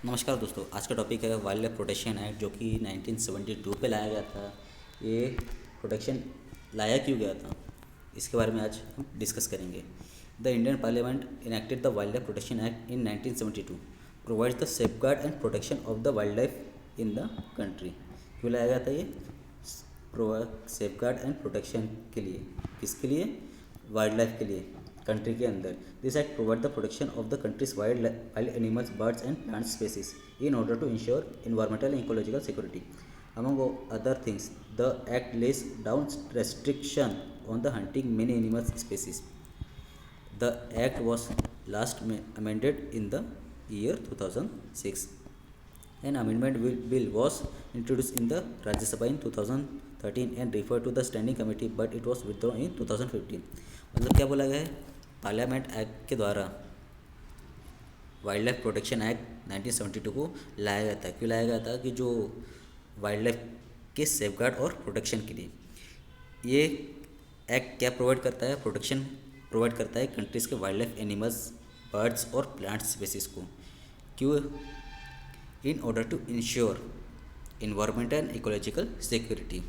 नमस्कार दोस्तों, आज का टॉपिक है वाइल्ड लाइफ प्रोटेक्शन एक्ट जो कि 1972 पे लाया गया था। ये प्रोटेक्शन लाया क्यों गया था, इसके बारे में आज हम डिस्कस करेंगे। The Indian parliament enacted the wild life protection act in 1972 provides the safeguard and protection of the wild life in the country. क्यों लाया गया था ये? सेफगार्ड एंड प्रोटेक्शन के लिए। किसके लिए? वाइल्ड लाइफ के लिए, कंट्री के अंदर। This act provide the protection of the countries wild animals, birds and plant species in order to ensure environmental and ecological security. Among other things, the act lays down restriction on the hunting many animal species. The act was last amended in the year 2006. An amendment bill was introduced in the Rajya Sabha in 2013 and referred to the standing committee, but it was withdrawn in 2015. मतलब क्या बोला गया है? Parliament act के द्वारा wild life protection act 1972 को लाया गया था। क्यों लाया गया था? कि जो वाइल्ड लाइफ के सेफगार्ड और प्रोटेक्शन के लिए। ये एक्ट क्या प्रोवाइड करता है? प्रोटेक्शन प्रोवाइड करता है कंट्रीज़ के वाइल्ड लाइफ एनिमल्स, बर्ड्स और प्लांट स्पेसीज को। क्यों? In order to ensure environmental and ecological security.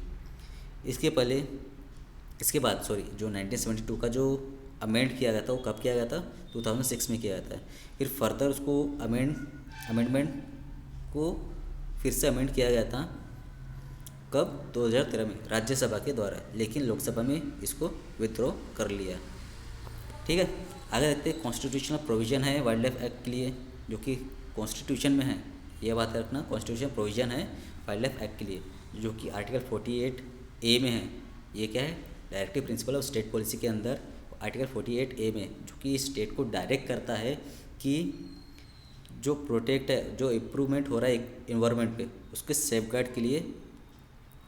इसके बाद जो 1972 का जो अमेंड किया गया था, वो कब किया गया था? 2006 में किया गया था। फिर फर्दर उसको अमेंडमेंट को फिर से अमेंड किया गया था। कब? 2013 में राज्यसभा के द्वारा, लेकिन लोकसभा में इसको विथड्रॉ कर लिया। ठीक है, आगे देखते हैं। कॉन्स्टिट्यूशनल प्रोविज़न है वाइल्ड लाइफ एक्ट के लिए, जो कि कॉन्स्टिट्यूशन में है। यह बात रखना, कॉन्स्टिट्यूशन प्रोविज़न है वाइल्ड लाइफ एक्ट के लिए, जो कि आर्टिकल 48A में है। ये क्या है? Directive principle of state policy के अंदर आर्टिकल 48A में, जो कि स्टेट को डायरेक्ट करता है कि जो प्रोटेक्ट है, जो इम्प्रूवमेंट हो रहा है इन्वायरमेंट पे, उसके सेफगार्ड के लिए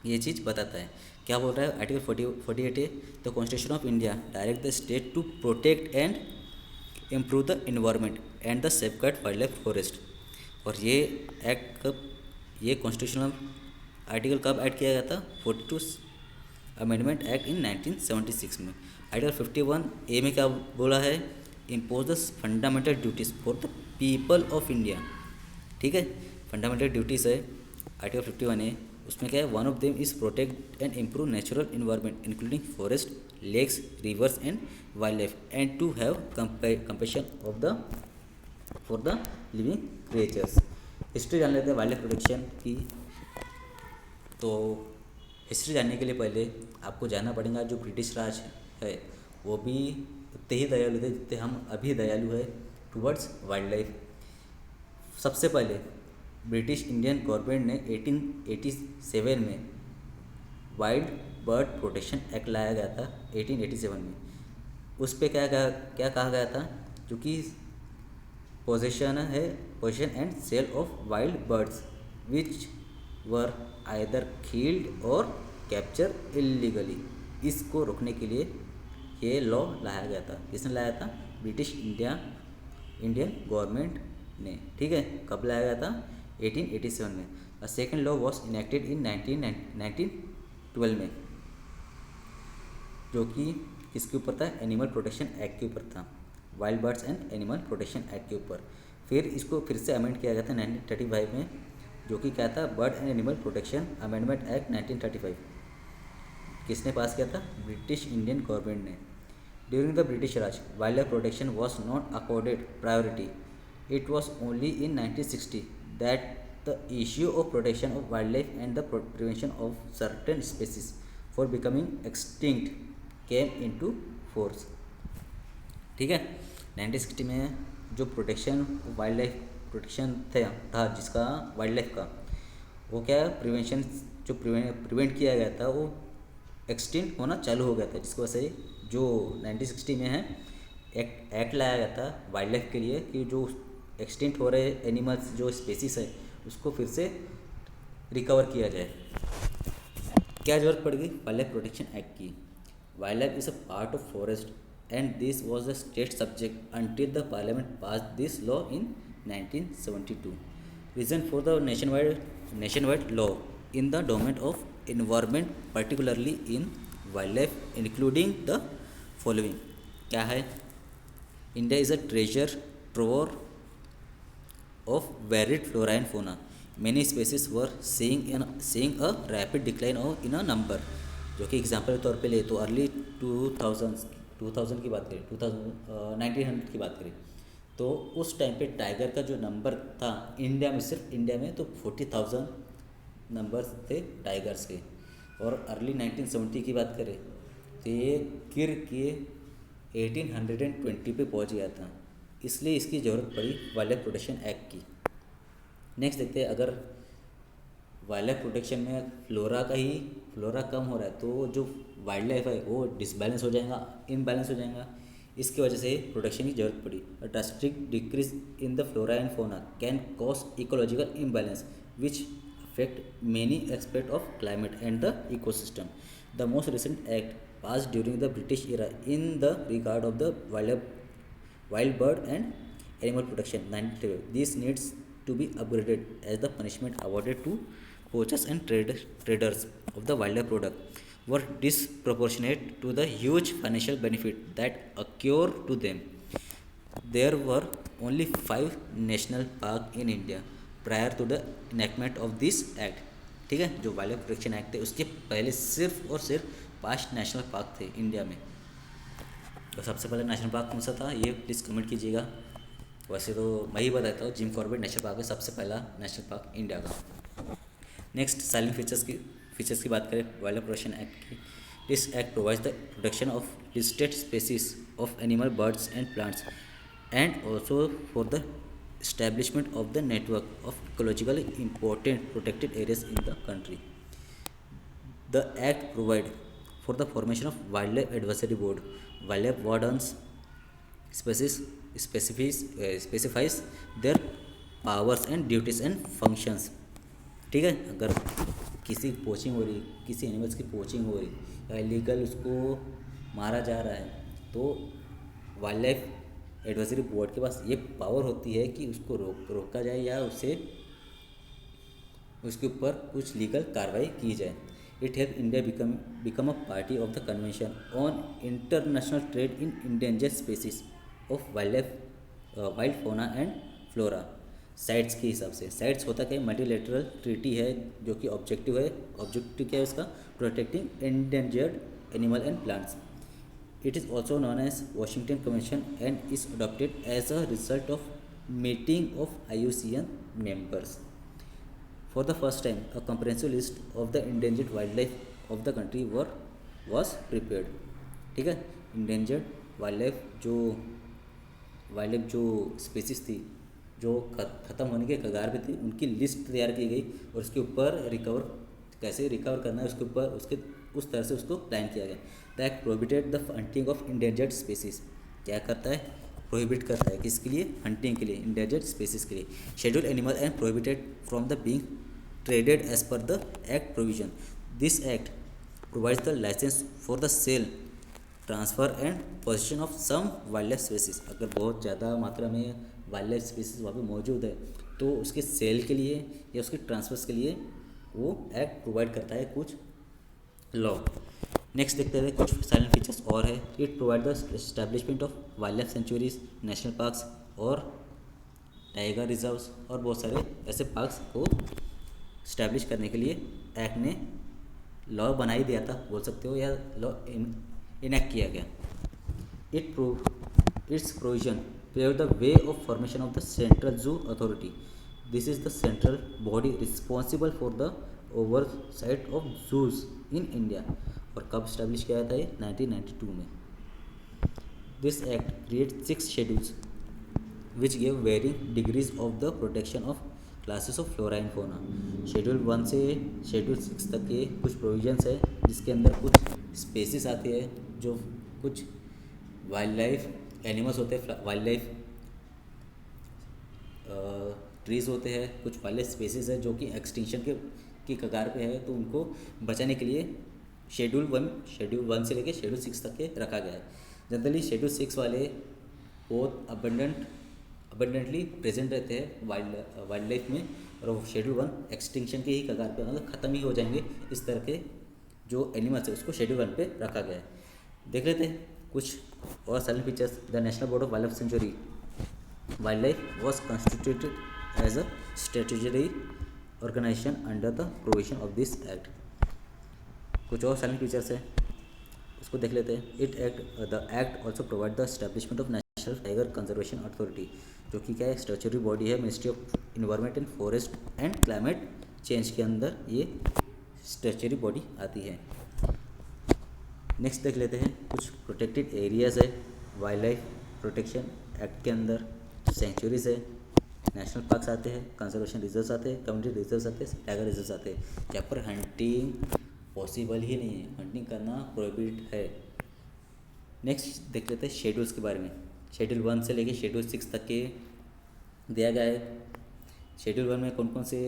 ये चीज़ बताता है। क्या बोल रहा है article 48A? The constitution of India direct the state to protect and improve the environment and the safeguard wild life forest. और ये एक्ट ये कॉन्स्टिट्यूशनल आर्टिकल कब ऐड किया गया था? 42 अमेंडमेंट एक्ट इन 1976 में। आर्टिकल 51A में क्या बोला है? Impose the fundamental duties for the people of India. ठीक है, फंडामेंटल ड्यूटीज़ है आर्टिकल 51A। उसमें क्या है? One of them is protect and improve natural environment including forest, lakes, rivers and wild life, and to have compassion of the for the living creatures. History जान लेते हैं wild life protection की। तो history जानने के लिए पहले आपको जानना पड़ेगा, जो ब्रिटिश राज है वो भी उतने ही दयालु थे जितने हम अभी दयालु है टुवर्ड्स वाइल्ड लाइफ। सबसे पहले ब्रिटिश इंडियन गवर्नमेंट ने 1887 में वाइल्ड बर्ड प्रोटेक्शन एक्ट लाया गया था। 1887 में उस पर क्या कहा गया था? जो कि possession and sale of wild birds which were either killed और कैप्चर इलीगली, इसको रोकने के लिए ये लॉ लाया गया था। किसने लाया था? ब्रिटिश इंडियन गवर्नमेंट ने। ठीक है, कब लाया गया था? 1887 में। The second law was enacted इन 1912 में, जो कि किसके ऊपर था? एनिमल प्रोटेक्शन एक्ट के ऊपर था, wild birds and animal protection act के ऊपर। फिर इसको फिर से अमेंड किया गया था 1935 में, जो कि क्या था? Bird and animal protection amendment act 1935। किसने पास किया था? ब्रिटिश इंडियन गवर्नमेंट ने। During the British Raj, wild life protection was not accorded priority. It was only in 1960 that the issue of protection of wild life and the prevention of certain species for becoming extinct came into force. ठीक है, 1960 में जो protection wild life protection था जिसका wild life का, वो क्या है? प्रिवेंशन, जो प्रिवेंट किया गया था, वो एक्सटिंक्ट होना चालू हो गया था, जिसकी वजह से जो 1960 में है एक्ट लाया गया था वाइल्ड लाइफ के लिए, कि जो एक्सटिंक्ट हो रहे एनिमल्स, जो स्पेसीज है, उसको फिर से रिकवर किया जाए। क्या जरूरत पड़ गई वाइल्ड लाइफ प्रोटेक्शन एक्ट की? Wild life is a part of forest and this was the state subject until the parliament pass this law in 1972. Reason for the nationwide law in the domain of environment, particularly in wildlife, including the following. क्या है? India is a treasure trove of varied flora and fauna. Many species were seeing a rapid decline in a number. जो कि example के तौर पे ले तो early 2000 की बात करें, 1900 की बात करें, तो उस टाइम पे टाइगर का जो नंबर था इंडिया में, सिर्फ इंडिया में तो 40,000 नंबर्स थे टाइगर्स के। और अर्ली 1970 की बात करें तो ये गिर के 1820 पे पहुंच गया था। इसलिए इसकी ज़रूरत पड़ी वाइल्ड लाइफ प्रोटेक्शन एक्ट की। नेक्स्ट देखते हैं, अगर वाइल्ड लाइफ प्रोटेक्शन में फ्लोरा कम हो रहा है तो जो वाइल्ड लाइफ है वो डिसबैलेंस हो जाएगा, इनबैलेंस हो जाएगा। इसकी वजह से प्रोटेक्शन की जरूरत पड़ी। A drastic decrease in the flora and fauna can cause ecological imbalance which affect many aspect of climate and the ecosystem. The most recent act passed during the British era in the regard of the wild bird and animal protection 1912. This needs to be upgraded as the punishment awarded to poachers and traders of the wildlife product were disproportionate to the huge financial benefit that accrue to them. There were only 5 national parks in India prior to the enactment of this act. ठीक है, जो wild life protection act है उसके पहले सिर्फ और सिर्फ 5 national park थे इंडिया में। तो सबसे पहले नेशनल पार्क कौन सा था ये प्लीज़ कमेंट कीजिएगा। वैसे तो मैं ही बताता हूँ, जिम कॉर्बेट नेशनल पार्क है सबसे पहला नेशनल पार्क इंडिया का। नेक्स्ट साइलेंट फीचर्स की बात करें वाइल्ड लाइफ प्रोटेक्शन एक्ट की। This act provides the protection of listed species of animal, birds and plants and also for the establishment of the network of ecologically important protected areas in the country. The act provides for the formation of wildlife advisory board. Wildlife wardens specifies their powers and duties and functions. ठीक है, अगर किसी poaching हो रही, किसी animals की poaching हो रही या इलीगल उसको मारा जा रहा है तो वाइल्ड लाइफ एडवाइजरी बोर्ड के पास ये पावर होती है कि उसको रोका जाए या उसके ऊपर कुछ लीगल कार्रवाई की जाए। It help India become a party of the convention on international trade in endangered species of wild फोना एंड फ्लोरा। साइट्स के हिसाब से, साइट्स होता क्या है, मल्टीलेटरल ट्रीटी है जो कि ऑब्जेक्टिव क्या है उसका, protecting endangered animal and plants. It is also known as Washington Convention and is adopted as a result of meeting of IUCN members. For the first time, a comprehensive list of the endangered wildlife of the country was prepared. ठीक है, endangered wildlife जो species थी जो ख़त्म होने के कगार पे थी उनकी लिस्ट तैयार की गई और उसके ऊपर कैसे रिकवर करना है उसके ऊपर उस तरह से उसको प्लान किया गया। The act prohibited the hunting of endangered species. क्या करता है, प्रोहिबिट करता है किसके लिए, हंटिंग के लिए, इंडेंजर्ड स्पेसीज के लिए। Schedule animal and prohibited from the being traded as per the act provision. This act provides the licence for the sale, transfer and position of some wild life species. अगर बहुत ज़्यादा मात्रा में wild life species वहाँ पे मौजूद है तो उसके सेल के लिए या उसके ट्रांसफर्स के लिए वो एक्ट प्रोवाइड करता है कुछ लॉ। नेक्स्ट देखते हैं कुछ साइलेंट फीचर्स और है। It provide the establishment of wild life sanctuaries, national parks और टाइगर रिजर्व्स और बहुत सारे ऐसे पार्क्स को इस्टेब्लिश करने के लिए एक्ट ने लॉ बना ही दिया था बोल सकते हो, या लॉ इनैक्ट किया गया। It's provision paved the way of formation of the Central Zoo Authority. This is the central body responsible for the oversight of zoos in India. और कब स्टैब्लिश किया था ये 1992 में। This act creates 6 schedules which give varying degrees of the protection of classes of flora and fauna. Schedule 1 से Schedule 6 तक के कुछ प्रोविजंस है जिसके अंदर कुछ स्पेसिस आती है जो कुछ वाइल्ड लाइफ एनिमल्स होते हैं, वाइल्ड लाइफ ट्रीज़ होते हैं, कुछ वाइल्ड लाइफ स्पेसीज है जो कि एक्सटिंक्शन की कगार पे है, तो उनको बचाने के लिए शेड्यूल 1 से लेके शेड्यूल 6 तक के रखा गया है। जनरली शेड्यूल 6 वाले बहुत अबंडेंटली प्रेजेंट रहते हैं वाइल्ड लाइफ में, और शेड्यूल 1 एक्सटिंक्शन के ही कगार पे, मतलब ख़त्म ही हो जाएंगे इस तरह के जो एनिमल्स है उसको शेड्यूल 1 पे रखा गया है। देख लेते हैं कुछ और silent features. The national board of wild life sanctuary wild life was constituted as a statutory organisation under the provision of this act. कुछ और साइलेंट फीचर्स है, उसको देख लेते हैं। The act also provide the establishment of national tiger conservation authority, जो कि क्या है, स्टैट्यूटरी बॉडी है ministry of environment and forest and climate change के अंदर ये स्टैट्यूटरी बॉडी आती है। नेक्स्ट देख लेते हैं, कुछ प्रोटेक्टेड एरियाज़ है वाइल्ड लाइफ प्रोटेक्शन एक्ट के अंदर, सेंचुरीज है, नेशनल पार्क्स आते हैं, कंजर्वेशन रिजर्व्स आते हैं, कम्युनिटी रिजर्व्स आते हैं, टाइगर रिजर्व्स आते हैं। जहाँ पर हंटिंग पॉसिबल ही नहीं है, हंटिंग करना प्रोहिबिट है। नेक्स्ट देख लेते हैं शेड्यूल्स के बारे में। शेड्यूल 1 से लेके शेड्यूल 6 तक के दिया गया है। शेड्यूल 1 में कौन कौन से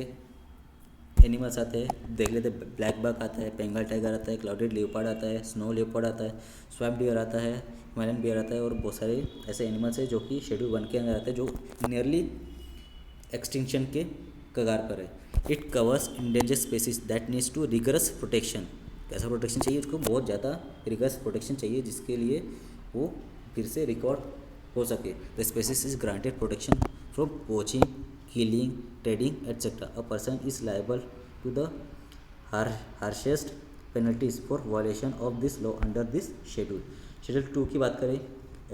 एनिमल्स आते हैं देख लेते हैं। ब्लैक बक आता है, बंगाल टाइगर आता है, क्लाउडेड लेपर्ड आता है, स्नो लेपर्ड आता है, स्वैम्प डियर आता है, हिमालयन बियर आता है, और बहुत सारे ऐसे एनिमल्स हैं जो कि शेड्यूल 1 के अंदर आते हैं, जो नियरली एक्सटिंक्शन के कगार पर है। It covers endanger species that needs to rigorous protection. कैसा प्रोटेक्शन चाहिए उसको, बहुत ज़्यादा रिगरस प्रोटेक्शन चाहिए, जिसके लिए वो फिर से रिकॉर्ड हो सके। The species is granted protection from poaching, killing, trading, etc. A person is liable to the harshest penalties for violation of this law under this schedule. Schedule 2 की बात करें,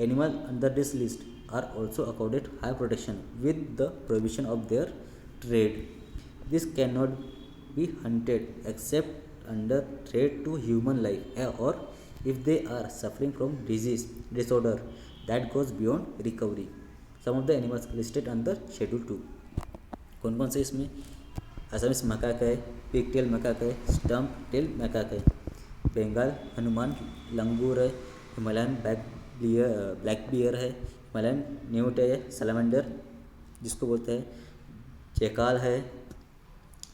animal under this list are also accorded high protection with the prohibition of their trade. This cannot be hunted except under threat to human life or if they are suffering from disorder that goes beyond recovery. Some of the animals listed under Schedule 2. कौन कौन से इसमें, Assamese macaque है, pig tail macaque है, stump tail macaque है, बंगाल हनुमान लंगूर है, Himalayan black bear है, Himalayan newt है, सैलमेंडर जिसको बोलते हैं, चेकाल है,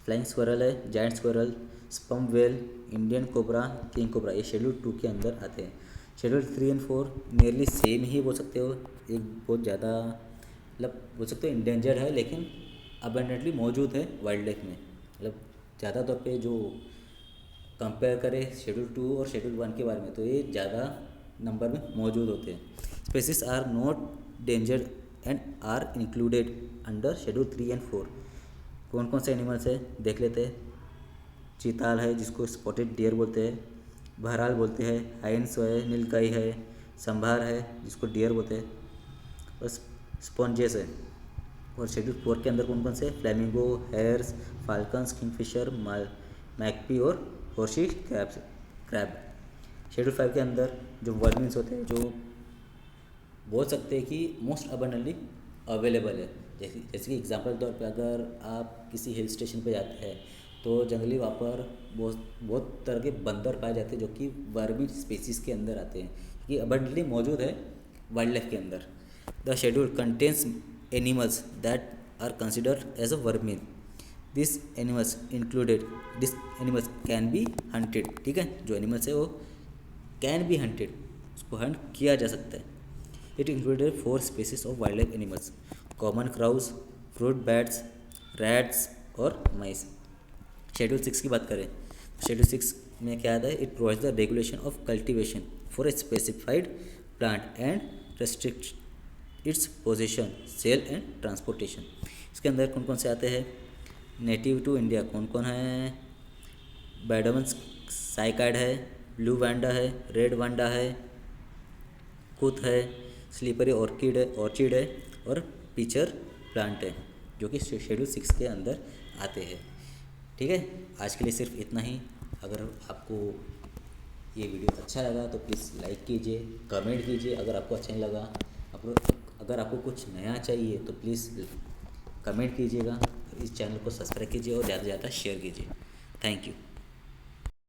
फ्लाइंग स्क्वायरल है, giant squirrel, sperm whale, Indian cobra, king cobra, ये शेड्यूल 2 के अंदर आते हैं। शेड्यूल 3 और 4 नियरली सेम ही बोल सकते हो, एक बहुत ज़्यादा मतलब बोल सकते हो इंडेंजर्ड है, लेकिन अबेंडेंटली मौजूद है वाइल्ड लाइफ में। मतलब ज़्यादा तौर पे जो कंपेयर करें शेड्यूल 2 और शेड्यूल 1 के बारे में, तो ये ज़्यादा नंबर में मौजूद होते हैं। Species are not dangered and are included under schedule 3 and 4। कौन कौन से एनिमल्स है देख लेते हैं। चीताल है जिसको स्पॉटेड डियर बोलते हैं, बहराल बोलते हैं, हाइंस है, नीलगाई है, संभार है जिसको डियर बोलते हैं, और स्पॉन्जेस है। और शेड्यूल 4 के अंदर कौन कौन से, फ्लैमिंगो, हेयर्स, फाल्कन्स, किंगफिशर, मैकपी और हॉर्सी क्रैब। शेड्यूल 5 के अंदर जो वर्मिन्स होते हैं, जो बोल सकते हैं कि मोस्ट अबंडेंटली अवेलेबल है। जैसे कि एग्जांपल तौर पे अगर आप किसी हिल स्टेशन पे जाते हैं तो जनरली वहाँ पर बहुत तरह के बंदर पाए जाते हैं जो कि वर्मी स्पीसीज के अंदर आते हैं, कि अबंडेंटली मौजूद है वाइल्ड लाइफ के अंदर। The schedule contains animals that are considered as a vermin. These animals can be hunted। ठीक है, जो एनिमल्स है वो कैन बी हंटेड, उसको हंट किया जा सकता है। It included 4 species of wild life animals, common Krause, fruit bats, rats और माइस। शेड्यूल 6 की बात करें, शेड्यूल 6 में क्या आता है, it provides the regulation of cultivation for a specified plant and restrict its position, sale and transportation. इसके अंदर कौन कौन से आते हैं, नेटिव टू इंडिया कौन कौन है, बैडमन साइकाइड है, ब्लू वांडा है, रेड वांडा है, कुथ है, स्लीपरी ऑर्चिड है और पिचर प्लांट है, जो कि शेड्यूल 6 के अंदर आते हैं। ठीक है, आज के लिए सिर्फ इतना ही। अगर आपको ये वीडियो अच्छा लगा तो प्लीज़ लाइक कीजिए, कमेंट कीजिए। अगर आपको अच्छा नहीं लगा, अगर आपको कुछ नया चाहिए तो प्लीज़ कमेंट कीजिएगा। इस चैनल को सब्सक्राइब कीजिए और ज़्यादा से ज़्यादा शेयर कीजिए। Thank you.